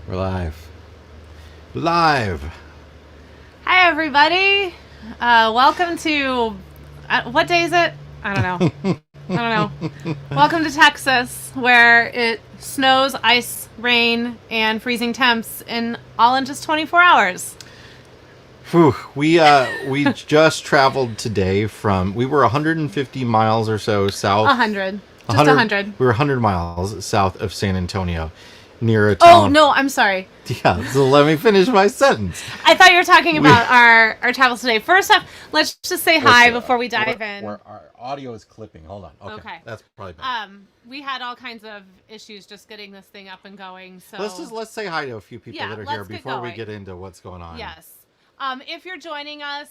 We're live. Live! Hi, everybody. Welcome to what day is it? I don't know. I don't know. Welcome to Texas, where it snows, ice, rain, and freezing temps all in just 24 hours. Whew, we just traveled today we were 150 miles or so A south. hundred, just a 100 hundred. We were 100 miles south of San Antonio, near a Oh town. no, I'm sorry. Yeah, so let me finish my sentence. I thought you were talking We about our travels today. First off, let's just say let's hi before we dive in. where our audio is clipping. Hold on. Okay. Okay. That's probably better. We had all kinds of issues just getting this thing up and going. So Let's say hi to a few people yeah, that are here let's get before we going. get into what's going on. Yes. If you're joining us,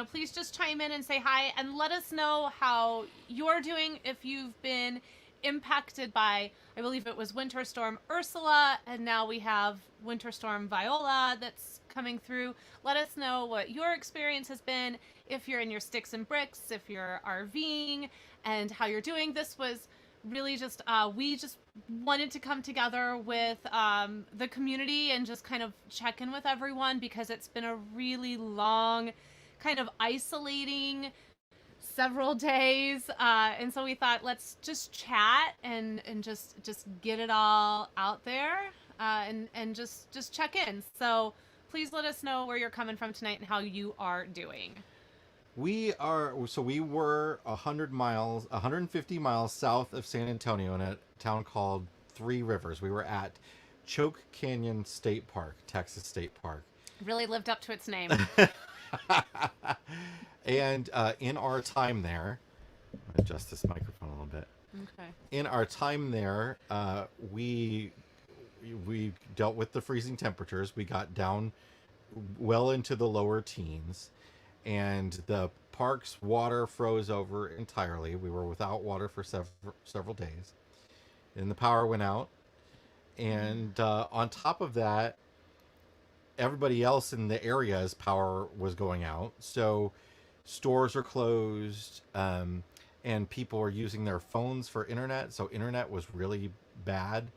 please just chime in and say hi and let us know how you're doing. If you've been impacted by, I believe it was Winter Storm Ursula, and now we have Winter Storm Viola that's coming through. Let us know what your experience has been. If you're in your sticks and bricks, if you're RVing, and how you're doing. This was really just we just wanted to come together with the community and just kind of check in with everyone because it's been a really long kind of isolating several days, and so we thought let's just chat and just get it all out there, and just check in. So please let us know where you're coming from tonight and how you are doing. We were 150 miles south of San Antonio in a town called Three Rivers. We were at Choke Canyon State Park, Texas State Park. Really lived up to its name. And in our time there, adjust this microphone a little bit. Okay. In our time there, we dealt with the freezing temperatures. We got down well into the lower teens, and the park's water froze over entirely. We were without water for several days, and the power went out. And on top of that, everybody else in the area's power was going out. So stores are closed, and people are using their phones for internet. So internet was really bad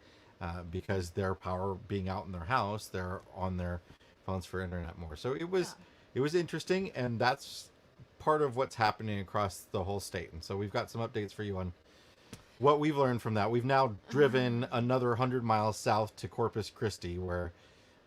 because their power being out in their house, they're on their phones for internet more. So it was interesting, and that's part of what's happening across the whole state. And so we've got some updates for you on what we've learned from that. We've now driven another 100 miles south to Corpus Christi, where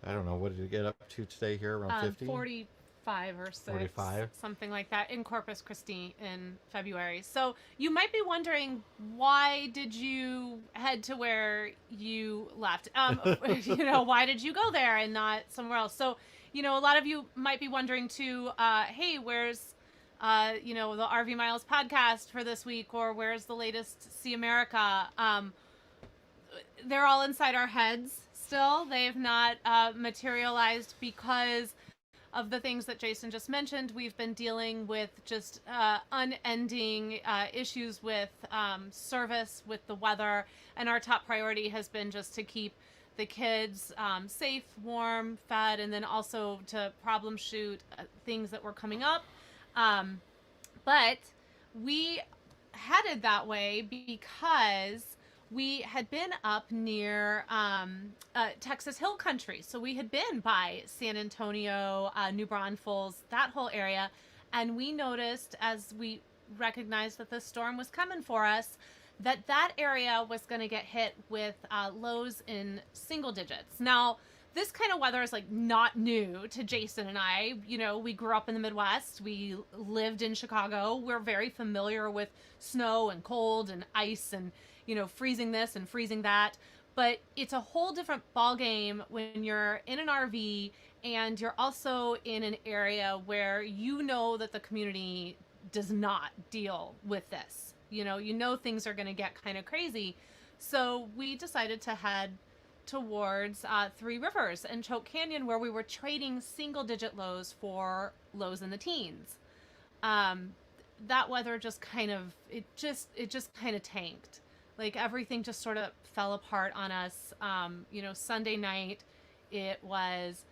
I don't know, what did it get up to today here, around 50? 45 or 6, 45. something like that, in Corpus Christi in February. So you might be wondering, why did you head to where you left? Why did you go there and not somewhere else? So, a lot of you might be wondering too, hey, where's the RV Miles podcast for this week, or where's the latest See America? They're all inside our heads still. They have not materialized because of the things that Jason just mentioned. We've been dealing with just unending issues with service, with the weather, and our top priority has been just to keep the kids safe, warm, fed, and then also to problem shoot things that were coming up. But we headed that way because we had been up near Texas Hill Country. So we had been by San Antonio, New Braunfels, that whole area. And we noticed, as we recognized that the storm was coming for us, that area was going to get hit with lows in single digits. Now, this kind of weather is like not new to Jason and I. We grew up in the Midwest. We lived in Chicago. We're very familiar with snow and cold and ice and, freezing this and freezing that. But it's a whole different ballgame when you're in an RV and you're also in an area where that the community does not deal with this. Things are going to get kind of crazy. So we decided to head towards Three Rivers and Choke Canyon, where we were trading single-digit lows for lows in the teens. That weather just kind of tanked. Like everything just sort of fell apart on us. Sunday night, it was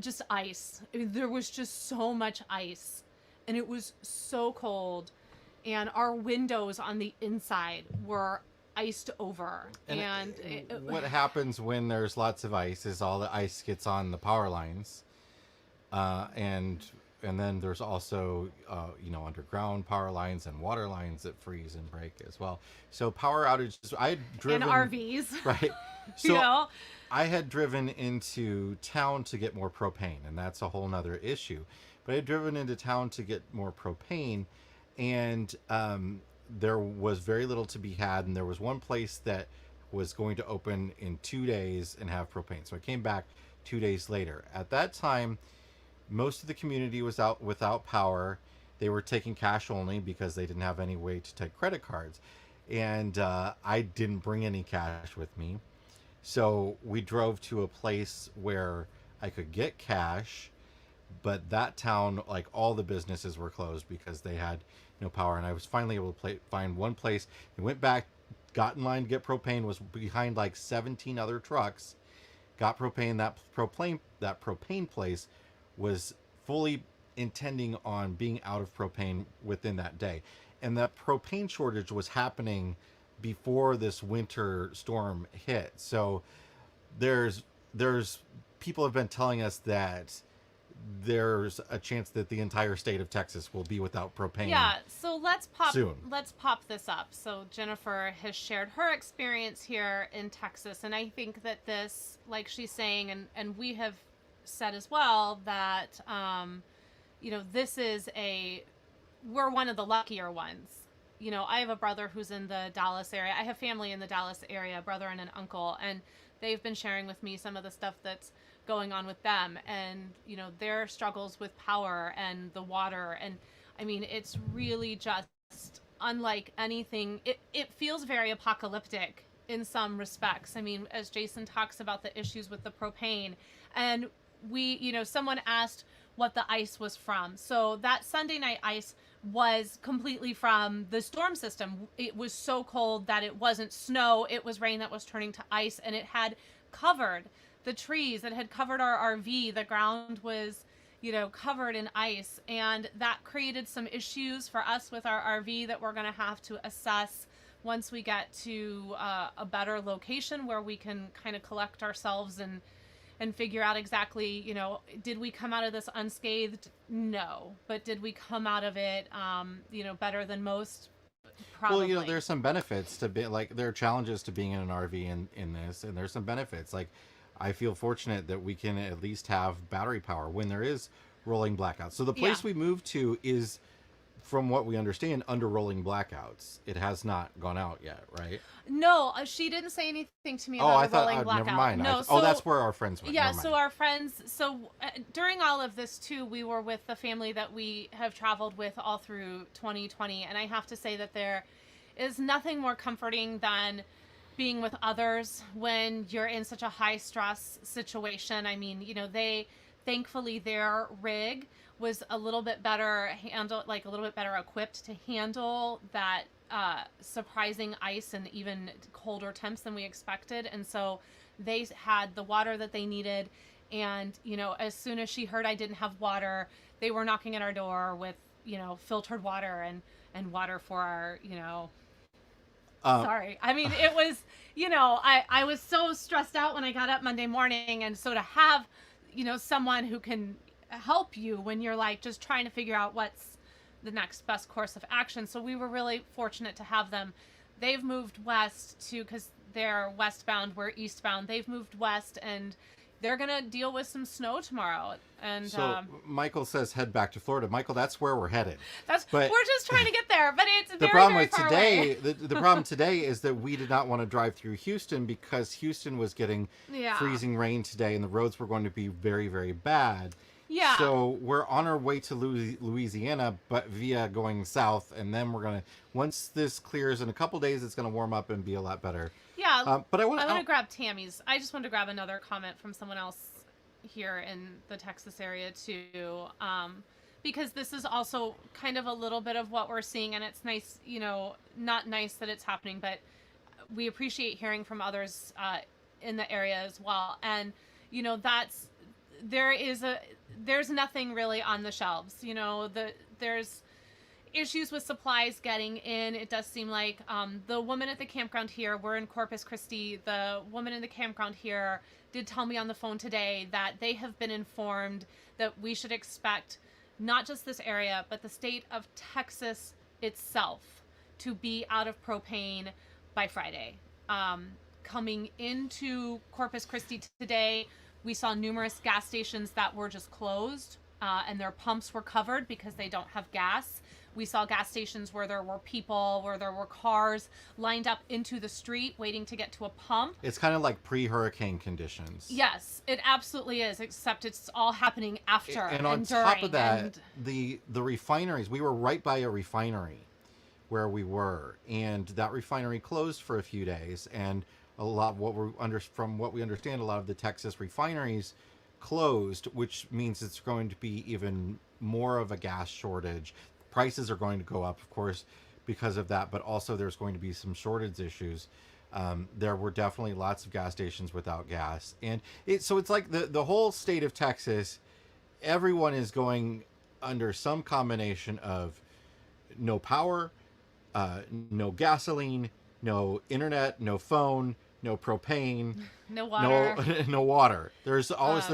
just ice. There was just so much ice, and it was so cold, and our windows on the inside were iced over. And what happens when there's lots of ice is all the ice gets on the power lines, and then there's also underground power lines and water lines that freeze and break as well. So power outages. I had driven and RVs, right. So you know. I had driven into town to get more propane, and that's a whole nother issue. But I had driven into town to get more propane, and there was very little to be had. And there was one place that was going to open in 2 days and have propane. So I came back 2 days later. At that time, most of the community was out without power. They were taking cash only because they didn't have any way to take credit cards. And I didn't bring any cash with me. So we drove to a place where I could get cash, but that town, like all the businesses were closed because they had no power. And I was finally able to find one place. I went back, got in line to get propane, was behind like 17 other trucks, got propane. That propane place was fully intending on being out of propane within that day. And that propane shortage was happening before this winter storm hit. So there's people have been telling us that there's a chance that the entire state of Texas will be without propane. Yeah, so let's soon. pop this up. So Jennifer has shared her experience here in Texas, and I think that this, like she's saying, and we have said as well, that this is we're one of the luckier ones. I have a brother who's in the Dallas area. I have family in the Dallas area, a brother and an uncle, and they've been sharing with me some of the stuff that's going on with them, and their struggles with power and the water. And I mean, it's really just unlike anything. It feels very apocalyptic in some respects. I mean, as Jason talks about the issues with the propane, and someone asked what the ice was from. So that Sunday night ice was completely from the storm system. It was so cold that it wasn't snow, it was rain that was turning to ice, and it had covered the trees, it had covered our RV. The ground was covered in ice, and that created some issues for us with our RV that we're going to have to assess once we get to a better location where we can kind of collect ourselves and figure out exactly, did we come out of this unscathed? No. But did we come out of it, better than most? Probably. Well, there's some benefits to there are challenges to being in an RV in this, and there's some benefits. Like, I feel fortunate that we can at least have battery power when there is rolling blackouts. So the place we moved to is, from what we understand, under rolling blackouts. It has not gone out yet, right? No, she didn't say anything to me about a rolling blackout. Never mind. No, that's where our friends went. Yeah, so our friends, during all of this too, we were with the family that we have traveled with all through 2020, and I have to say that there is nothing more comforting than being with others when you're in such a high stress situation. I mean, thankfully their rig was a little bit better equipped to handle that surprising ice and even colder temps than we expected. And so they had the water that they needed. And, as soon as she heard I didn't have water, they were knocking at our door with, filtered water and water for our, sorry. I mean, it was, I was so stressed out when I got up Monday morning. And so to have, someone who can help you when you're like just trying to figure out what's the next best course of action. So we were really fortunate to have them. They've moved west because they're westbound, we're eastbound. They've moved west, and they're going to deal with some snow tomorrow. And so Michael says head back to Florida. Michael, that's where we're headed. We're just trying to get there, but it's the problem far away. The problem today is that we did not want to drive through Houston because Houston was getting freezing rain today, and the roads were going to be very, very bad. Yeah. So we're on our way to Louisiana, but via going south, and then we're gonna, once this clears in a couple days, it's gonna warm up and be a lot better. Yeah. But I want to grab Tammy's. I just wanted to grab another comment from someone else here in the Texas area too, because this is also kind of a little bit of what we're seeing, and it's nice, not nice that it's happening, but we appreciate hearing from others in the area as well. And there's nothing really on the shelves. issues with supplies getting in. It does seem like the woman at the campground here, we're in Corpus Christi, the woman in the campground here did tell me on the phone today that they have been informed that we should expect not just this area, but the state of Texas itself to be out of propane by Friday. Coming into Corpus Christi today, we saw numerous gas stations that were just closed and their pumps were covered because they don't have gas. We saw gas stations where there were people, where there were cars lined up into the street waiting to get to a pump. It's kind of like pre-hurricane conditions. Yes, it absolutely is, except it's all happening after and on during, top of that, the refineries, we were right by a refinery where we were, and that refinery closed for a few days, and a lot of from what we understand, a lot of the Texas refineries closed, which means it's going to be even more of a gas shortage. Prices are going to go up, of course, because of that, but also there's going to be some shortage issues. There were definitely lots of gas stations without gas, and so it's like the whole state of Texas, everyone is going under some combination of no power, no gasoline, no internet, no phone, no propane, no water. no water. There's always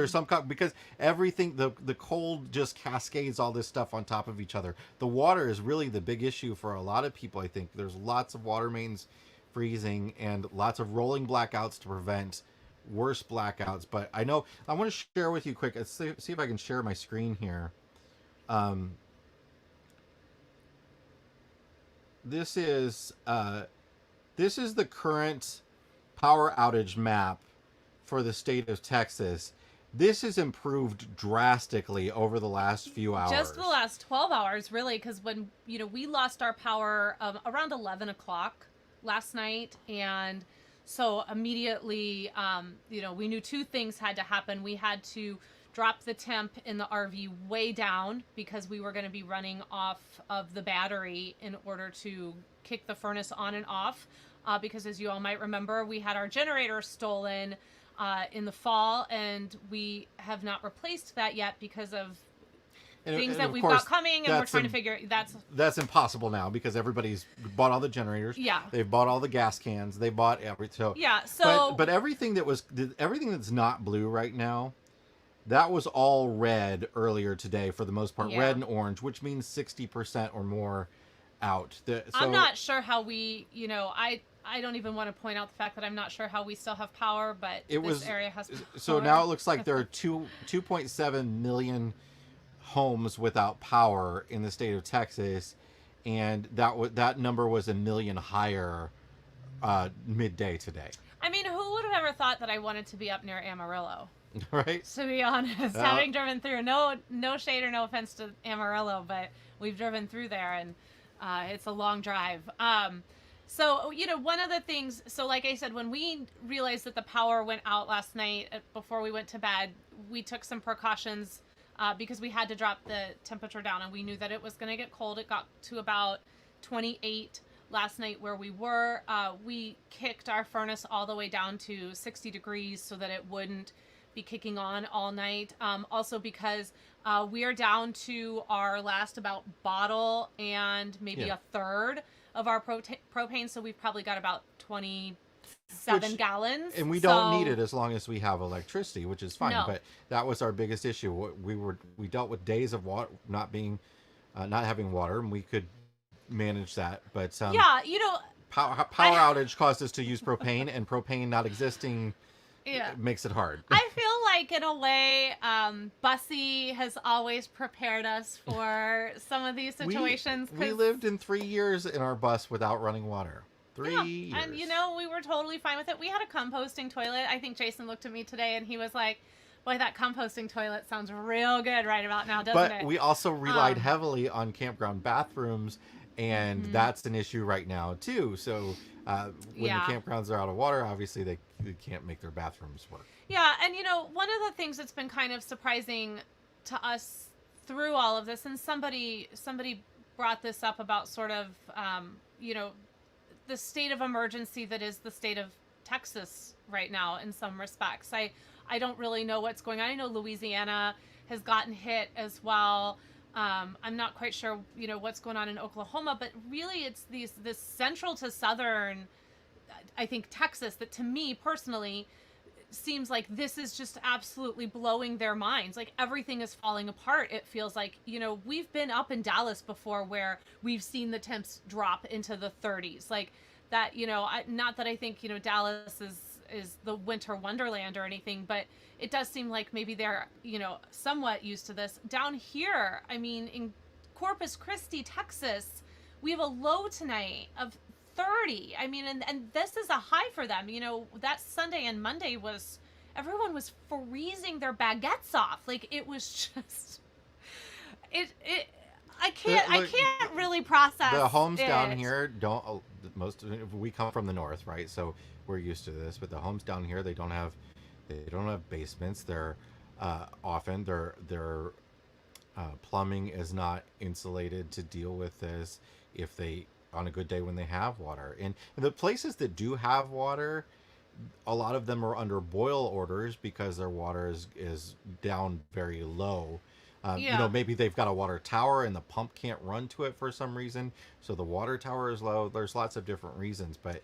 because everything, the cold just cascades all this stuff on top of each other. The water is really the big issue for a lot of people. I think there's lots of water mains freezing and lots of rolling blackouts to prevent worse blackouts. But I know I want to share with you quick. Let's see if I can share my screen here. This is the current power outage map for the state of Texas. This has improved drastically over the last few hours. Just the last 12 hours, really, because when we lost our power around 11 o'clock last night, and so immediately, we knew two things had to happen. We had to drop the temp in the RV way down because we were going to be running off of the battery in order to kick the furnace on and off. Because as you all might remember, we had our generator stolen in the fall, and we have not replaced that yet because of things that we've got coming, and we're trying to figure that's impossible now because everybody's bought all the generators. Yeah, they've bought all the gas cans. They bought everything. But everything that's not blue right now, that was all red earlier today for the most part, red and orange, which means 60% or more out. I'm not sure how we, I don't even want to point out the fact that I'm not sure how we still have power, but this area has power. So now it looks like there are 2.7 million homes without power in the state of Texas, and that number was a million higher midday today. I mean, who would have ever thought that I wanted to be up near Amarillo? Right. To be honest, having driven through, no shade or no offense to Amarillo, but we've driven through there, and it's a long drive. So, one of the things, so like I said, when we realized that the power went out last night before we went to bed, we took some precautions because we had to drop the temperature down, and we knew that it was going to get cold. It got to about 28 last night where we were. We kicked our furnace all the way down to 60 degrees so that it wouldn't be kicking on all night. Also because we are down to our last about bottle and maybe a third of our propane, so we've probably got about 27 gallons. And we don't need it as long as we have electricity, which is fine. No. But that was our biggest issue. We dealt with days of water not having water, and we could manage that. But power outage caused us to use propane, and propane not existing makes it hard. I feel like, in a way, Bussy has always prepared us for some of these situations. We lived in 3 years in our bus without running water. 3 years. And, we were totally fine with it. We had a composting toilet. I think Jason looked at me today, and he was like, boy, that composting toilet sounds real good right about now, doesn't it? But we also relied heavily on campground bathrooms, and that's an issue right now, too. So when the campgrounds are out of water, obviously they can't make their bathrooms work. Yeah, and one of the things that's been kind of surprising to us through all of this, and somebody brought this up about sort of, the state of emergency that is the state of Texas right now in some respects. I don't really know what's going on. I know Louisiana has gotten hit as well. I'm not quite sure, what's going on in Oklahoma, but really it's this central to southern, I think, Texas, that to me personally seems like this is just absolutely blowing their minds. Like everything is falling apart. It feels like, we've been up in Dallas before where we've seen the temps drop into the 30s. Like that, not that I think, Dallas is the winter wonderland or anything, but it does seem like maybe they're, somewhat used to this. Down here, I mean, in Corpus Christi, Texas, we have a low tonight of 30. I mean, and this is a high for them. That Sunday and Monday everyone was freezing their baguettes off. Like it was just, I can't really process. The homes down here don't, we come from the north, right? So we're used to this, but the homes down here, they don't have basements. They're often their plumbing is not insulated to deal with this. If they, on a good day when they have water, and the places that do have water, a lot of them are under boil orders because their water is down very low. Maybe they've got a water tower and the pump can't run to it for some reason, so the water tower is low. There's lots of different reasons, but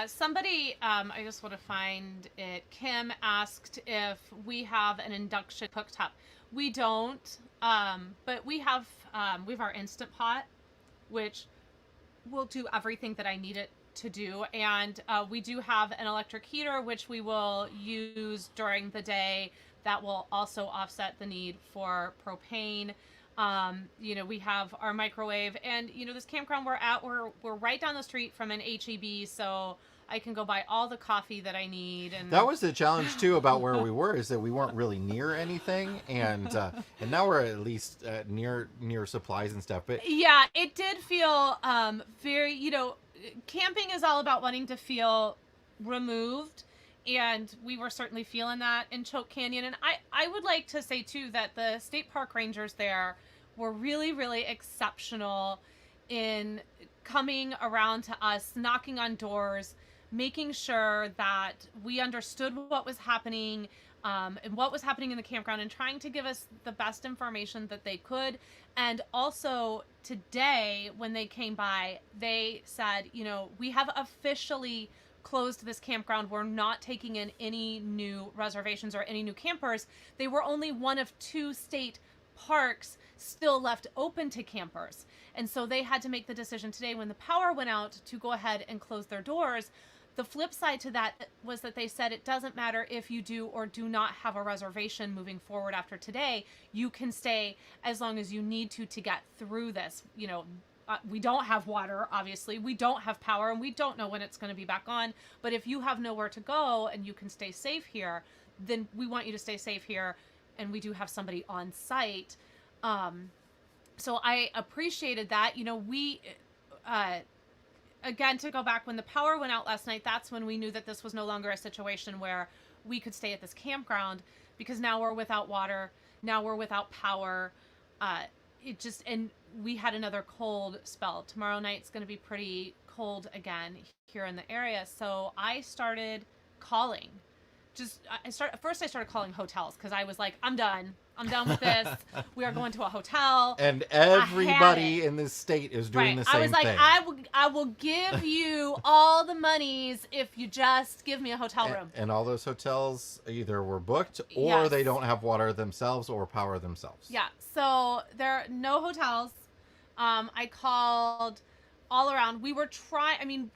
somebody, I just want to find it. Kim asked if we have an induction cooktop. We don't, but we have our Instant Pot, which will do everything that I need it to do, and we do have an electric heater which we will use during the day. That will also offset the need for propane. We have our microwave, and this campground we're at, we're right down the street from an HEB, so I can go buy all the coffee that I need. And that was the challenge too about where we were, is that we weren't really near anything, and now we're at least near supplies and stuff. But yeah, it did feel very, camping is all about wanting to feel removed. And we were certainly feeling that in Choke Canyon. And I would like to say, too, that the state park rangers there were really, really exceptional in coming around to us, knocking on doors, making sure that we understood what was happening and what was happening in the campground, and trying to give us the best information that they could. And also today, when they came by, they said, we have officially closed this campground. We're not taking in any new reservations or any new campers. They were only one of 2 state parks still left open to campers. And so they had to make the decision today when the power went out to go ahead and close their doors. The flip side to that was that they said it doesn't matter if you do or do not have a reservation moving forward after today. You can stay as long as you need to get through this. We don't have water, obviously. We don't have power, and we don't know when it's going to be back on. But if you have nowhere to go and you can stay safe here, then we want you to stay safe here. And we do have somebody on site. So I appreciated that. Again, to go back, when the power went out last night, that's when we knew that this was no longer a situation where we could stay at this campground, because now we're without water. Now we're without power. And we had another cold spell. Tomorrow night's going to be pretty cold again here in the area. So I started calling. I started calling hotels, because I was like, I'm done with this. We are going to a hotel. And everybody in this state is doing the same thing. I was like, I will give you all the monies if you just give me a hotel room. And all those hotels either were booked, or they don't have water themselves or power themselves. Yeah. So there are no hotels. I called all around. We were trying,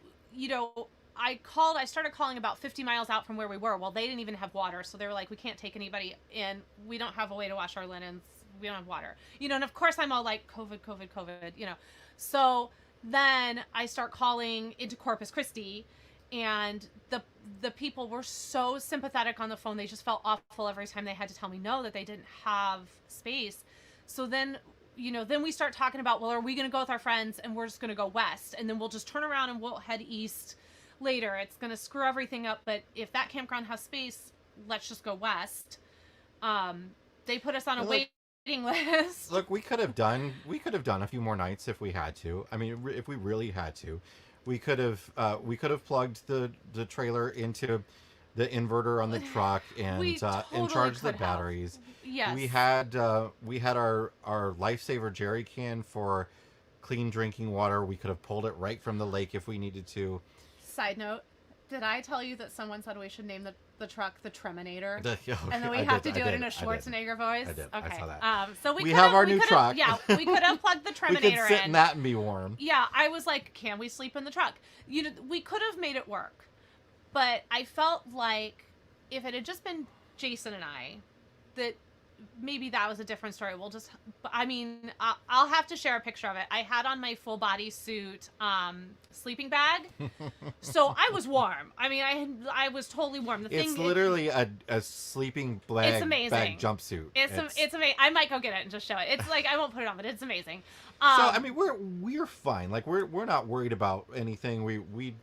I started calling about 50 miles out from where we were. Well, they didn't even have water. So they were like, we can't take anybody in. We don't have a way to wash our linens. We don't have water. And of course I'm all like, COVID. So then I start calling into Corpus Christi, and the people were so sympathetic on the phone. They just felt awful every time they had to tell me no, that they didn't have space. So then we start talking about, well, are we going to go with our friends and we're just going to go west, and then we'll just turn around and we'll head east later. It's going to screw everything up, but if that campground has space, let's just go west. They put us on a waiting list. Look, we could have done a few more nights if we had to. I mean, if we really had to, we could have plugged the trailer into the inverter on the truck and We and totally charge the could have. batteries. Yes. We had our lifesaver jerry can for clean drinking water. We could have pulled it right from the lake if we needed to. Side note, did I tell you that someone said we should name the truck the Treminator? Okay, And then we I have did, to do I it in a did, I did. Schwarzenegger voice. I did. Okay. I saw that. So We have our new truck. Yeah, we could have plugged the We Treminator could sit in. in that and be warm. Yeah, I was like, can we sleep in the truck? You know, we could have made it work, but I felt like if it had just been Jason and I, that maybe that was a different story. We'll just, I mean, I'll have to share a picture of it. I had on my full body suit sleeping bag, so I was warm. I mean, I was totally warm. It's literally a sleeping bag, it's amazing. bag jumpsuit. It's amazing. I might go get it and just show it. It's like I won't put it on, but it's amazing. So I mean, we're fine. Like we're not worried about anything. We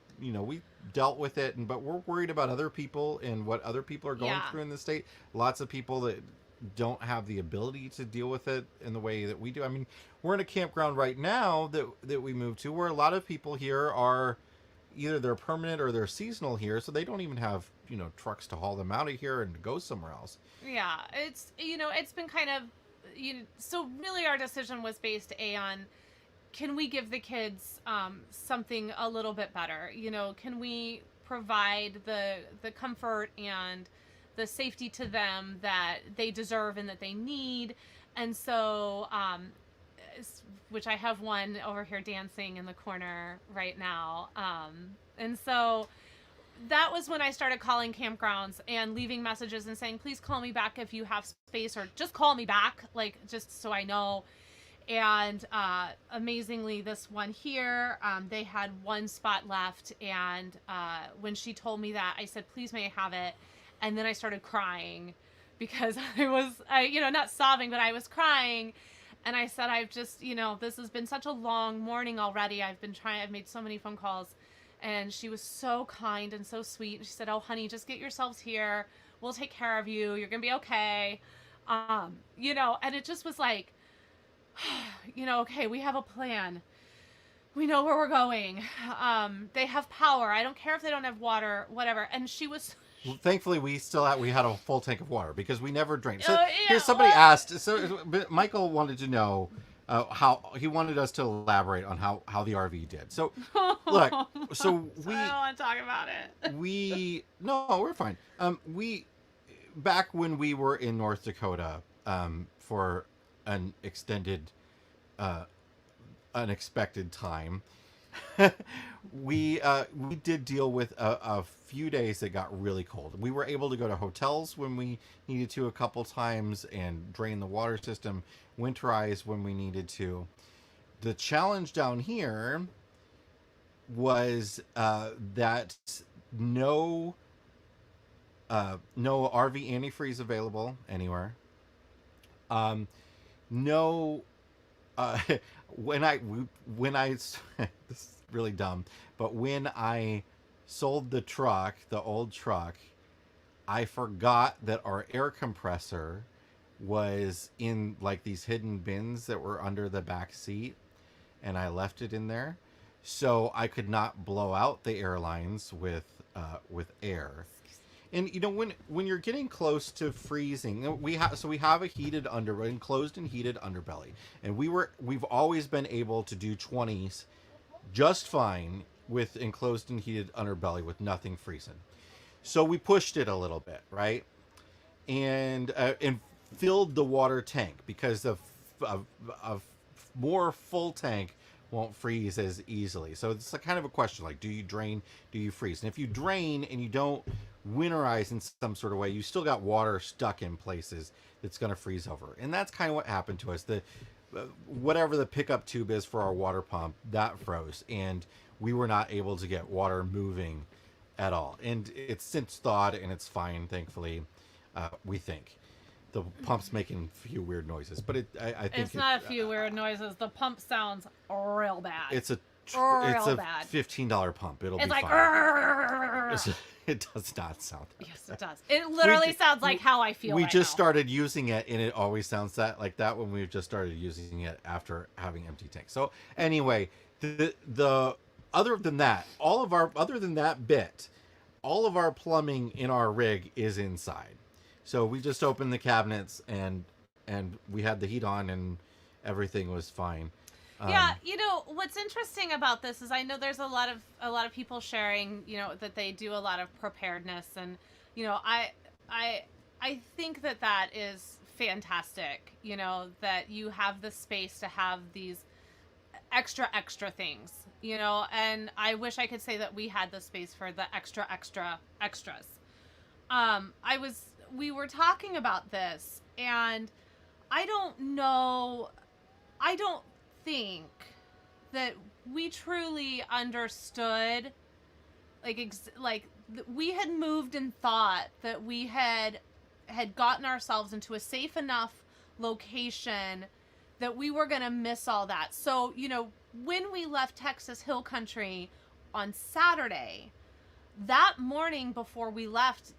dealt with it, but we're worried about other people and what other people are going through in the state. Lots of people that don't have the ability to deal with it in the way that we do. I mean, we're in a campground right now that we moved to where a lot of people here are either they're permanent or they're seasonal here, so they don't even have trucks to haul them out of here and go somewhere else. Yeah, it's been kind of so really our decision was based on can we give the kids something a little bit better? Can we provide the comfort and the safety to them that they deserve and that they need? And so, which I have one over here dancing in the corner right now. And so that was when I started calling campgrounds and leaving messages and saying, please call me back if you have space, or just call me back, like, just so I know. And amazingly, this one here, they had one spot left. And when she told me that, I said, please may I have it? And then I started crying because I was, not sobbing, but I was crying. And I said, I've just, this has been such a long morning already. I've made so many phone calls. And she was so kind and so sweet. And she said, oh, honey, just get yourselves here. We'll take care of you. You're going to be okay. And it just was like, okay, we have a plan. We know where we're going. They have power. I don't care if they don't have water, whatever. And she was... Well, thankfully, we had a full tank of water because we never drained. So yeah, here's somebody asked. So Michael wanted to know how he wanted us to elaborate on how the RV did. So look, so we I don't want to talk about it. No, we're fine. We back when we were in North Dakota for an extended, unexpected time. We did deal with a few days that got really cold. We were able to go to hotels when we needed to a couple times and drain the water system, winterize when we needed to. The challenge down here was that no RV antifreeze available anywhere. No. When I this is really dumb, but when I sold the truck, the old truck, I forgot that our air compressor was in like these hidden bins that were under the back seat, and I left it in there, so I could not blow out the air lines with air. And when you're getting close to freezing, we have a heated enclosed and heated underbelly, and we've always been able to do 20s just fine with enclosed and heated underbelly with nothing freezing. So we pushed it a little bit, right, and filled the water tank because a more full tank won't freeze as easily. So it's a kind of a question, like, do you drain, do you freeze? And if you drain and you don't winterize in some sort of way, you still got water stuck in places that's going to freeze over. And that's kind of what happened to us. The whatever the pickup tube is for our water pump, that froze, and we were not able to get water moving at all. And it's since thawed and it's fine, thankfully. We think the pump's making a few weird noises, but I think it's not a few weird noises. The pump sounds real bad. It's a bad. $15 pump. It'll be like, fine. It does not sound that. Yes, it does. It literally sounds like how I feel. We right just now. started using it, and it always sounds like that when we've just started using it after having empty tanks. So anyway, the other than that bit, all of our plumbing in our rig is inside. So we just opened the cabinets and we had the heat on and everything was fine. Yeah, what's interesting about this is I know there's a lot of people sharing, that they do a lot of preparedness, and I I think that is fantastic, that you have the space to have these extra things, and I wish I could say that we had the space for the extras. We were talking about this, and I don't know, I don't think that we truly understood, we had moved and thought that we had gotten ourselves into a safe enough location that we were going to miss all that. So, when we left Texas Hill Country on Saturday, that morning before we left,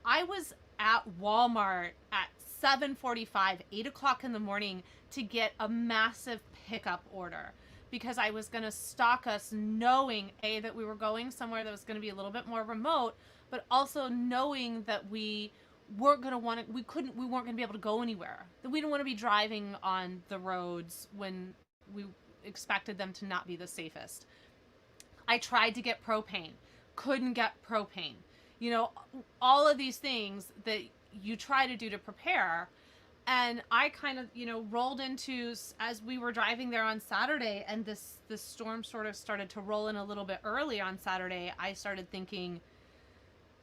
I was at Walmart at 7:45, 8 o'clock in the morning to get a massive pickup order, because I was going to stock us, knowing that we were going somewhere that was going to be a little bit more remote, but also knowing that we weren't going to want to, we weren't going to be able to go anywhere. That we didn't want to be driving on the roads when we expected them to not be the safest. I tried to get propane, couldn't get propane. All of these things that you try to do to prepare. And I kind of, rolled into, as we were driving there on Saturday, and this storm sort of started to roll in a little bit early on Saturday, I started thinking,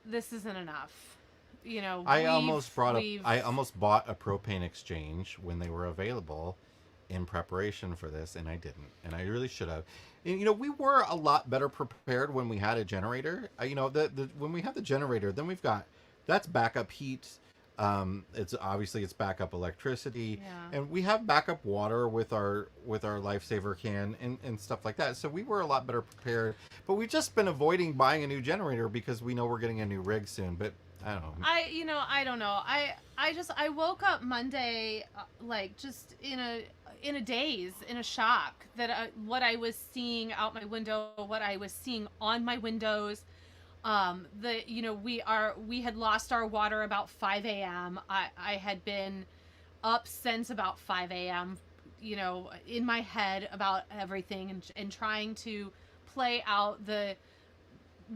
this isn't enough. I almost bought a propane exchange when they were available in preparation for this, and I didn't, and I really should have. And, we were a lot better prepared when we had a generator. When we have the generator, then that's backup heat. It's backup electricity, and we have backup water with our lifesaver can and stuff like that. So we were a lot better prepared, but we've just been avoiding buying a new generator because we know we're getting a new rig soon. But I don't know. I don't know. I woke up Monday, just in a daze, in a shock that what I was seeing out my window, what I was seeing on my windows. We had lost our water about 5 a.m. I had been up since about 5 a.m., in my head about everything, and trying to play out the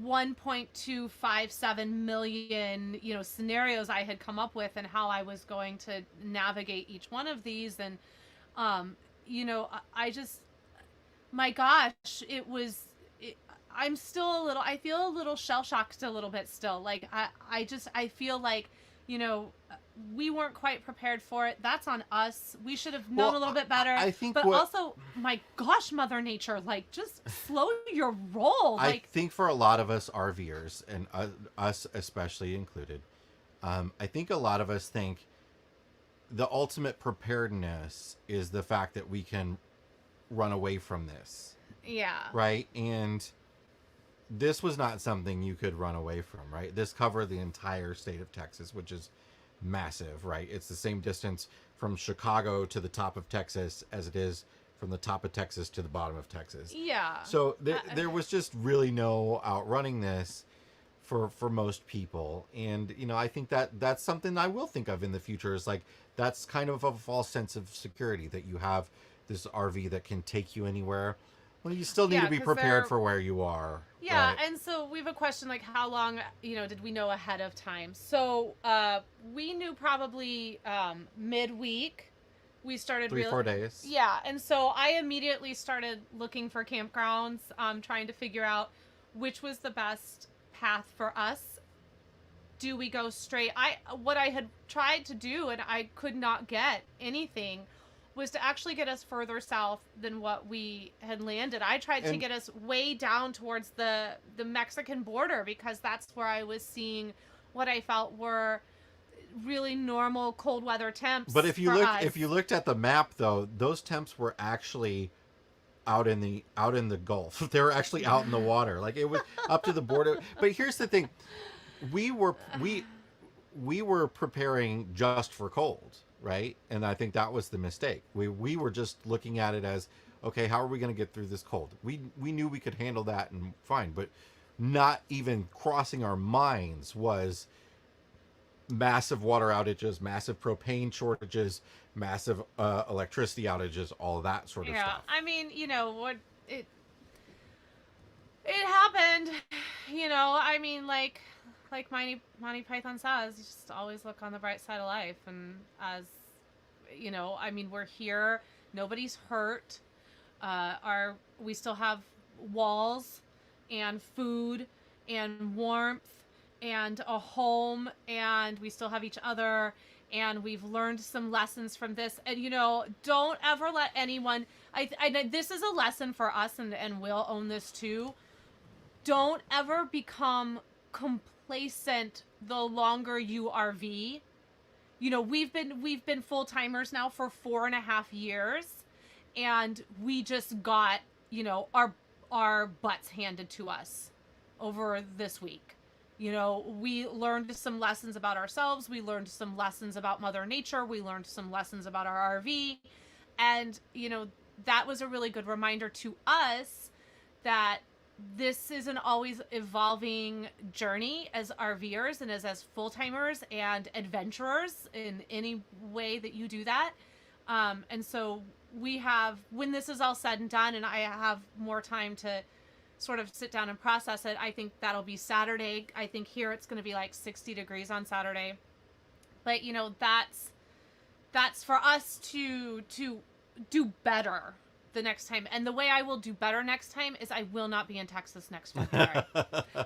1.257 million, scenarios I had come up with, and how I was going to navigate each one of these. And, my gosh, I feel a little shell shocked a little bit still. I feel like, we weren't quite prepared for it. That's on us. We should have known a little bit better. I think, also, my gosh, Mother Nature, just slow your roll. I think for a lot of us RVers, and us especially included, I think a lot of us think the ultimate preparedness is the fact that we can run away from this. Yeah. Right? And this was not something you could run away from, right? This covered the entire state of Texas, which is massive, right? It's the same distance from Chicago to the top of Texas as it is from the top of Texas to the bottom of Texas. Yeah. So there was just really no outrunning this for most people. And, I think that's something I will think of in the future, is that's kind of a false sense of security, that you have this RV that can take you anywhere. Well, you still need to be prepared for where you are. Yeah, right? And so we have a question, how long, did we know ahead of time? So we knew probably midweek. We started 3-4 days. Yeah, and so I immediately started looking for campgrounds, trying to figure out which was the best path for us. Do we go straight? What I had tried to do, and I could not get anything, was to actually get us further south than what we had landed. I tried to get us way down towards the Mexican border, because that's where I was seeing what I felt were really normal cold weather temps. But if you looked at the map, though, those temps were actually out in the Gulf. They were actually out in the water. It was up to the border. But here's the thing. We were preparing just for cold. Right. And I think that was the mistake. We were just looking at it as, okay, how are we going to get through this cold? We knew we could handle that and fine. But not even crossing our minds was massive water outages, massive propane shortages, massive electricity outages, all that sort of Yeah, stuff. I mean, what it it happened. I mean, like Monty Python says, you just always look on the bright side of life. And as I mean, we're here. Nobody's hurt. We still have walls and food and warmth and a home, and we still have each other, and we've learned some lessons from this. And don't ever let anyone. This is a lesson for us, and we'll own this too. Don't ever become complacent the longer you RV. We've been full-timers now for 4.5 years, and we just got our butts handed to us over this week. We learned some lessons about ourselves, we learned some lessons about Mother Nature, we learned some lessons about our RV, and that was a really good reminder to us that this is an always evolving journey as RVers and as full-timers and adventurers in any way that you do that. And so we have, when this is all said and done and I have more time to sort of sit down and process it, I think that'll be Saturday. I think here it's going to be like 60 degrees on Saturday. But that's for us to do better the next time. And the way I will do better next time is I will not be in Texas next February.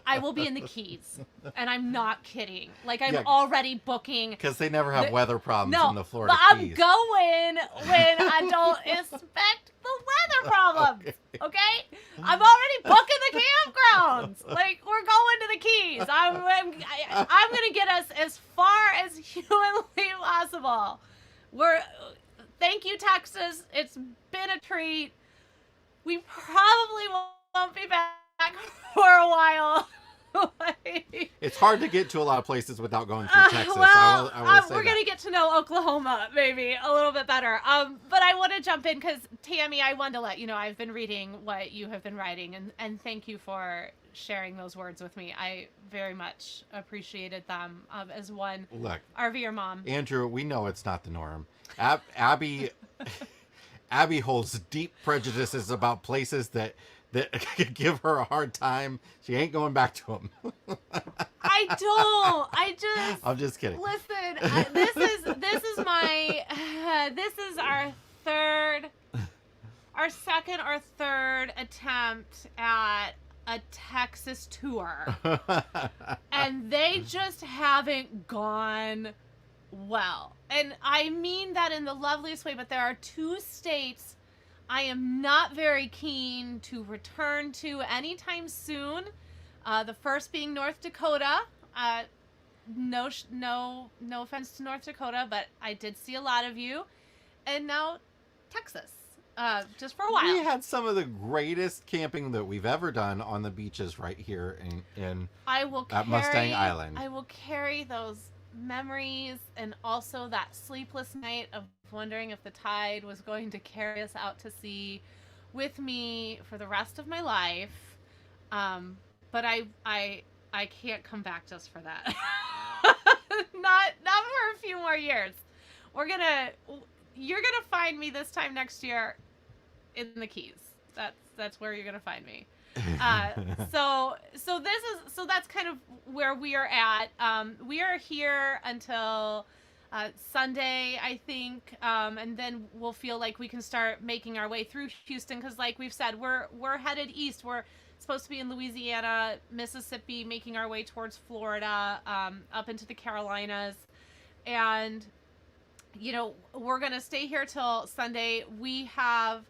I will be in the Keys. And I'm not kidding. Like, I'm already booking. Because they never have weather problems in the Florida but Keys. I'm going when I don't expect the weather problems. Okay? I'm already booking the campgrounds. Like, we're going to the Keys. I'm going to get us as far as humanly possible. Thank you, Texas. It's been a treat. We probably won't be back for a while. It's hard to get to a lot of places without going through Texas. Well, I will say we're going to get to know Oklahoma maybe a little bit better. But I want to jump in because, Tammy, I wanted to let you know I've been reading what you have been writing, and thank you for sharing those words with me. I very much appreciated them as one RVer mom. Andrew, we know it's not the norm. Abby holds deep prejudices about places that give her a hard time. She ain't going back to them. I'm just kidding. Listen, this is our second or third attempt at a Texas tour. And they just haven't gone well. And I mean that in the loveliest way, but there are two states I am not very keen to return to anytime soon. The first being North Dakota. No offense to North Dakota, but I did see a lot of you. And now Texas. Just for a while. We had some of the greatest camping that we've ever done on the beaches right here at Mustang Island. I will carry those memories and also that sleepless night of wondering if the tide was going to carry us out to sea with me for the rest of my life. But I can't come back just for that. not for a few more years. You're gonna find me this time next year in the Keys. That's where you're gonna find me. So that's kind of where we are at. We are here until Sunday, I think, and then we'll feel like we can start making our way through Houston because, like we've said, we're headed east. We're supposed to be in Louisiana, Mississippi, making our way towards Florida, up into the Carolinas, and we're gonna stay here till Sunday. We have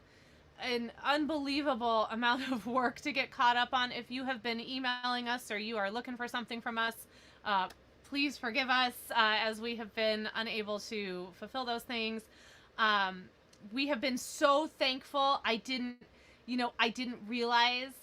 an unbelievable amount of work to get caught up on. If you have been emailing us or you are looking for something from us, please forgive us as we have been unable to fulfill those things. We have been so thankful. I didn't realize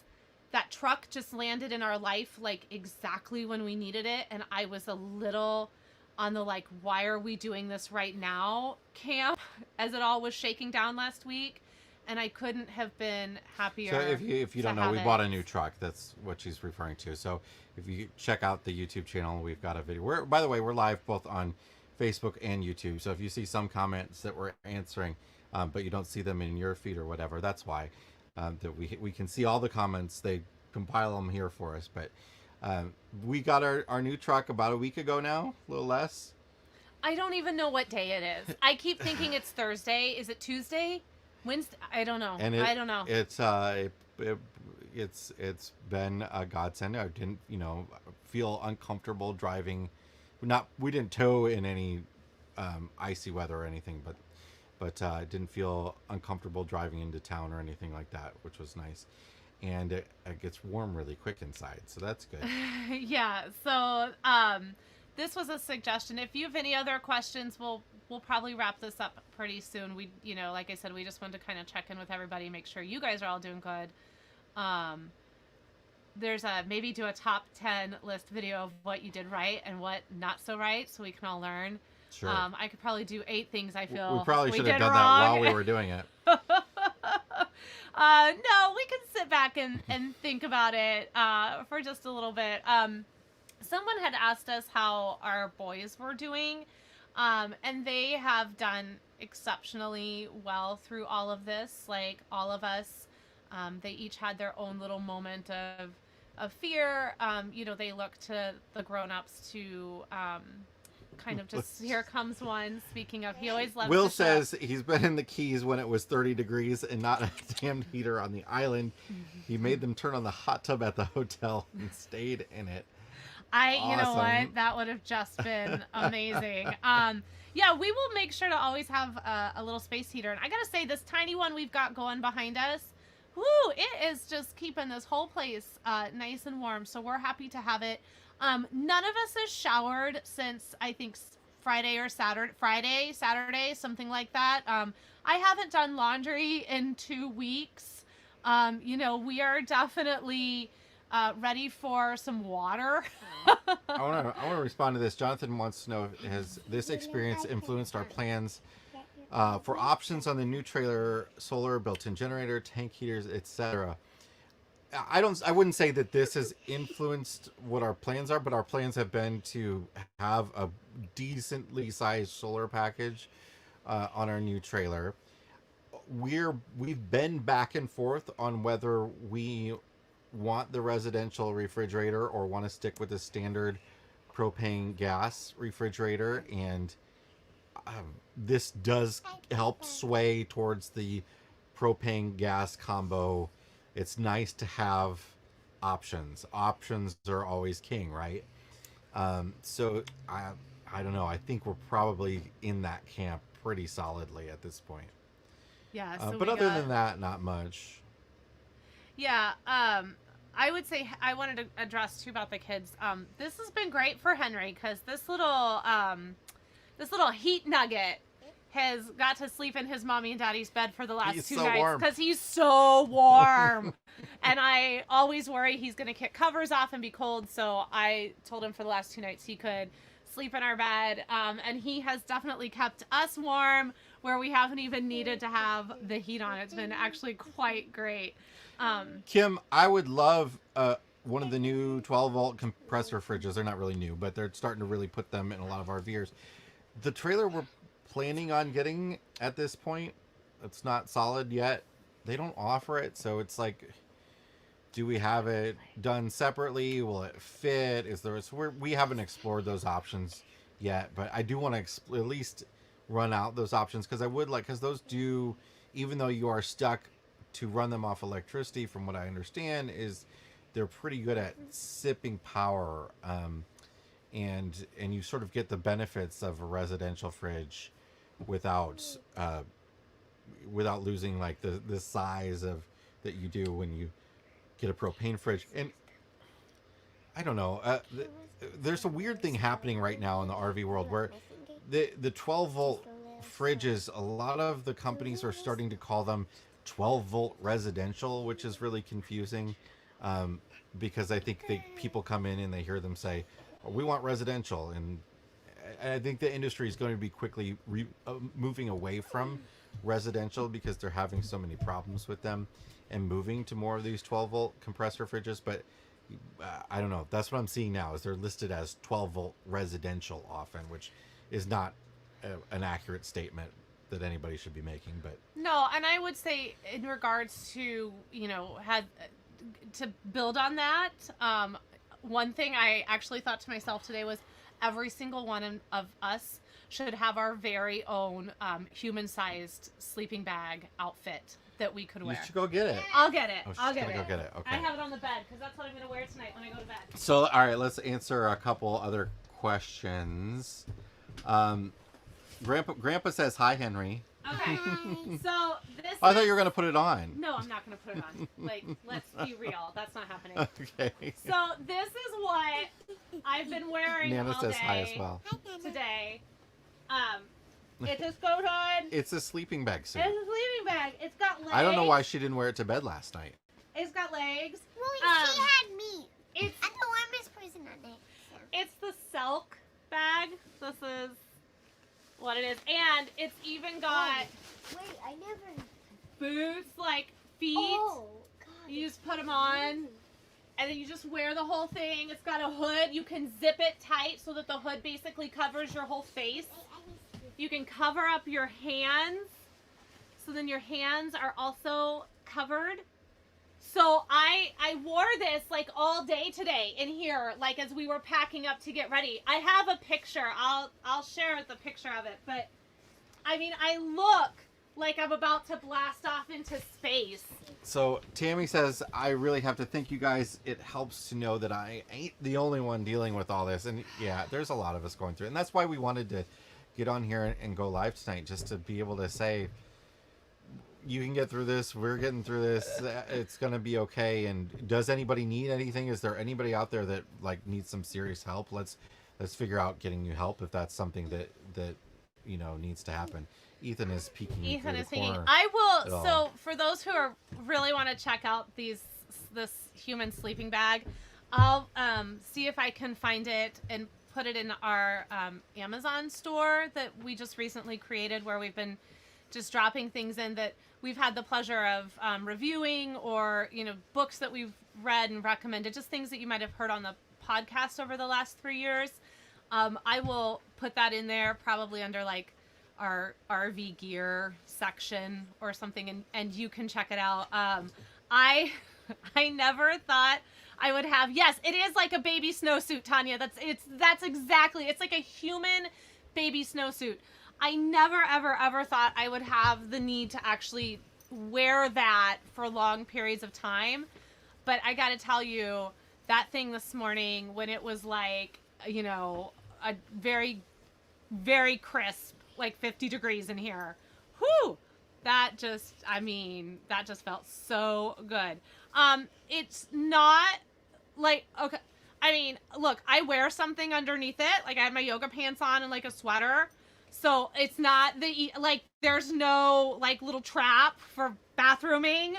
that truck just landed in our life like exactly when we needed it, and I was a little on the like, why are we doing this right now camp as it all was shaking down last week. And I couldn't have been happier. So if you to don't know, have we it. bought a new truck. That's what she's referring to. So if you check out the YouTube channel, we've got a video. By the way, we're live both on Facebook and YouTube. So if you see some comments that we're answering, but you don't see them in your feed or whatever, that's why. That we can see all the comments. They compile them here for us. But we got our new truck about a week ago now, a little less. I don't even know what day it is. I keep thinking it's Thursday. Is it Tuesday? Wednesday? I don't know. And I don't know. It's been a godsend. I didn't feel uncomfortable driving. We didn't tow in any icy weather or anything, but I didn't feel uncomfortable driving into town or anything like that, which was nice. And it gets warm really quick inside, so that's good. Yeah. So this was a suggestion. If you have any other questions, we'll probably wrap this up pretty soon. We, like I said, we just wanted to kind of check in with everybody, make sure you guys are all doing good. There's maybe do a top 10 list video of what you did right and what not so right, so we can all learn. Sure. I could probably do 8 things I feel We probably should have did done wrong. that while we were doing it. No, we can sit back and think about it for just a little bit. Someone had asked us how our boys were doing, and they have done exceptionally well through all of this. Like all of us, they each had their own little moment of fear. They look to the grown-ups to kind of just, here comes one. Speaking of, he always loves Will to show- says he's been in the Keys when it was 30 degrees and not a damn heater on the island. He made them turn on the hot tub at the hotel and stayed in it. You know what? Awesome. That would have just been amazing. Yeah, we will make sure to always have a little space heater. And I gotta say, this tiny one we've got going behind us, whoo, it is just keeping this whole place nice and warm. So we're happy to have it. None of us has showered since I think Friday, Saturday, something like that. I haven't done laundry in 2 weeks. We are definitely ready for some water. I want to respond to this. Jonathan wants to know, has this experience influenced our plans for options on the new trailer, solar, built-in generator, tank heaters, etc.? I wouldn't say that this has influenced what our plans are, but our plans have been to have a decently sized solar package on our new trailer. We've been back and forth on whether we want the residential refrigerator or want to stick with the standard propane gas refrigerator, and this does help sway towards the propane gas combo. It's nice to have options. Options are always king, right? So I don't know. I think we're probably in that camp pretty solidly at this point. Yeah. So but other than that, not much. Yeah, I would say I wanted to address too about the kids. This has been great for Henry because this little heat nugget has got to sleep in his mommy and daddy's bed for the last 2 nights because he's so warm. And I always worry he's going to kick covers off and be cold. So I told him for the last 2 nights he could sleep in our bed. And he has definitely kept us warm where we haven't even needed to have the heat on. It's been actually quite great. Kim, I would love one of the new 12-volt compressor fridges. They're not really new, but they're starting to really put them in a lot of RVers. The trailer we're planning on getting at this point, it's not solid yet. They don't offer it, so it's like, do we have it done separately? Will it fit? We haven't explored those options yet, but I do want to at least run out those options because those do, even though you are stuck to run them off electricity, from what I understand, is they're pretty good at sipping power, and you sort of get the benefits of a residential fridge without losing like the size of that you do when you get a propane fridge. And I don't know, there's a weird thing happening right now in the RV world where the 12-volt fridges, a lot of the companies are starting to call them 12-volt residential, which is really confusing, because I think people come in and they hear them say, oh, we want residential, and I think the industry is going to be quickly moving away from residential because they're having so many problems with them and moving to more of these 12-volt compressor fridges. But I don't know. That's what I'm seeing now is they're listed as 12-volt residential often, which is not an accurate statement that anybody should be making. But no, and I would say in regards to, to build on that, one thing I actually thought to myself today was every single one of us should have our very own human-sized sleeping bag outfit that we could wear. You should go get it. I'll get it. Oh, she's I'll get gonna it. go get it. Okay. I have it on the bed because that's what I'm going to wear tonight when I go to bed. So, all right, let's answer a couple other questions. Grandpa says, hi, Henry. Okay. So this I thought you were going to put it on. No, I'm not going to put it on. Like, let's be real. That's not happening. Okay. So this is what I've been wearing Nana all says day hi as well. today. It's a coat on. It's a sleeping bag suit. It's a sleeping bag. It's got legs. I don't know why she didn't wear it to bed last night. It's got legs. Well, she had me. It's I'm the warmest person on it. So. It's the Silk bag. This is what it is, and it's even got Wait, I never. boots, like feet. Oh, God. You just put them on, and then you just wear the whole thing. It's got a hood. You can zip it tight so that the hood basically covers your whole face. You can cover up your hands, so then your hands are also covered. So I wore this like all day today in here, like as we were packing up to get ready. I have a picture. I'll share the picture of it. But I mean, I look like I'm about to blast off into space. So Tammy says, I really have to thank you guys. It helps to know that I ain't the only one dealing with all this. And yeah, there's a lot of us going through it. And that's why we wanted to get on here and go live tonight, just to be able to say, you can get through this. We're getting through this. It's going to be okay. And does anybody need anything? Is there anybody out there that like needs some serious help? Let's figure out getting you help if that's something that needs to happen. Ethan is peeking. Ethan is peeking. peeking. I will. So for those who really want to check out this human sleeping bag, I'll see if I can find it and put it in our Amazon store that we just recently created, where we've been just dropping things in that we've had the pleasure of reviewing, or books that we've read and recommended, just things that you might have heard on the podcast over the last 3 years. I will put that in there, probably under like our RV gear section or something, and you can check it out. I never thought I would have. Yes, it is like a baby snowsuit, Tanya. That's exactly. It's like a human baby snowsuit. I never, ever, ever thought I would have the need to actually wear that for long periods of time. But I got to tell you, that thing this morning, when it was like, a very, very crisp, like 50 degrees in here, whew, that just felt so good. It's not like, okay, I mean, look, I wear something underneath it. Like I have my yoga pants on and like a sweater. So it's not like there's no like little trap for bathrooming.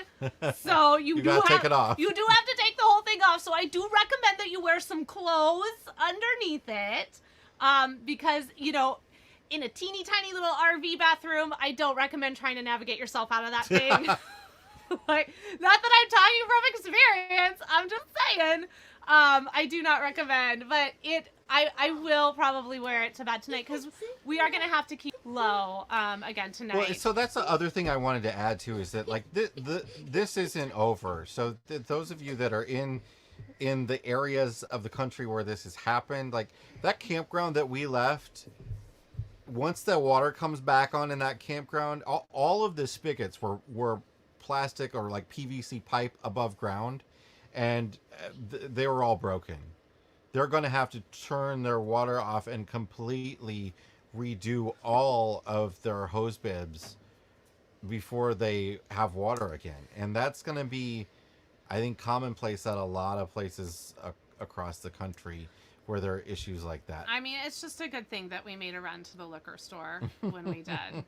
So you do have to take it off. You do have to take the whole thing off. So I do recommend that you wear some clothes underneath it. Because, in a teeny tiny little RV bathroom, I don't recommend trying to navigate yourself out of that thing. Like, not that I'm talking from experience. I'm just saying. I do not recommend, but I will probably wear it to bed tonight because we are going to have to keep low again tonight. Well, so that's the other thing I wanted to add too, is that like this isn't over. So those of you that are in the areas of the country where this has happened, like that campground that we left, once the water comes back on in that campground, all of the spigots were plastic or like PVC pipe above ground, and they were all broken. They're going to have to turn their water off and completely redo all of their hose bibs before they have water again. And that's going to be, I think, commonplace at a lot of places across the country where there are issues like that. I mean, it's just a good thing that we made a run to the liquor store when we did,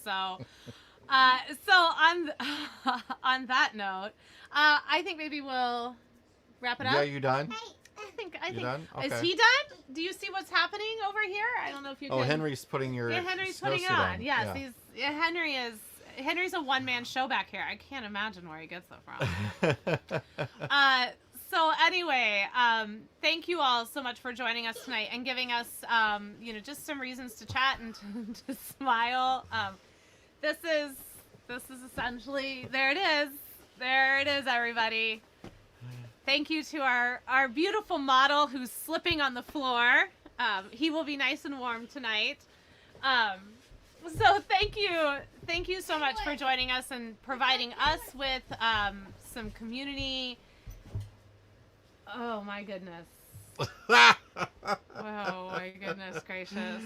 So, on that note, I think maybe we'll wrap it up. Yeah, you done? Hey, I think. You done? Is Okay. he done? Do you see what's happening over here? I don't know if you can. Oh, Henry's putting your Henry's putting it snowsuit on. Yes, Yeah. Henry's a one-man show back here. I can't imagine where he gets it from. So anyway, thank you all so much for joining us tonight and giving us, just some reasons to chat and to smile. This is essentially, there it is, everybody. Thank you to our beautiful model who's slipping on the floor. He will be nice and warm tonight. So thank you so much for joining us and providing us with some community. Oh my goodness. Oh my goodness gracious.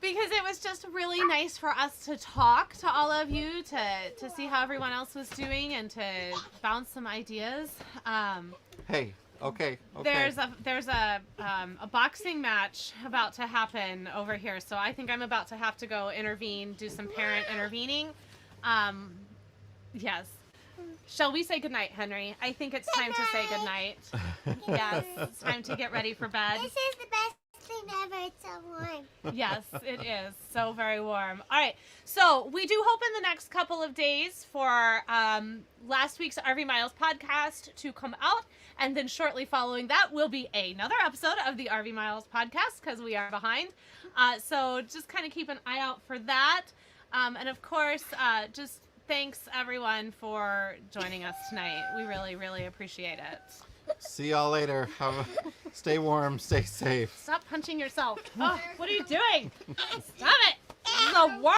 Because it was just really nice for us to talk to all of you, to see how everyone else was doing and to bounce some ideas. Hey, okay. There's a boxing match about to happen over here, so I think I'm about to have to go intervene, do some parent intervening. Yes. Shall we say goodnight, Henry? I think it's time to say goodnight. Yes, it's time to get ready for bed. This is the best thing ever. It's so warm. Yes, it is. So very warm. All right. So we do hope in the next couple of days for last week's RV Miles podcast to come out. And then shortly following that will be another episode of the RV Miles podcast because we are behind. So just kind of keep an eye out for that. And of course, just thanks everyone for joining us tonight. We really, really appreciate it. See y'all later. Stay warm. Stay safe. Stop punching yourself. Oh, what are you doing? Stop it. This is a war.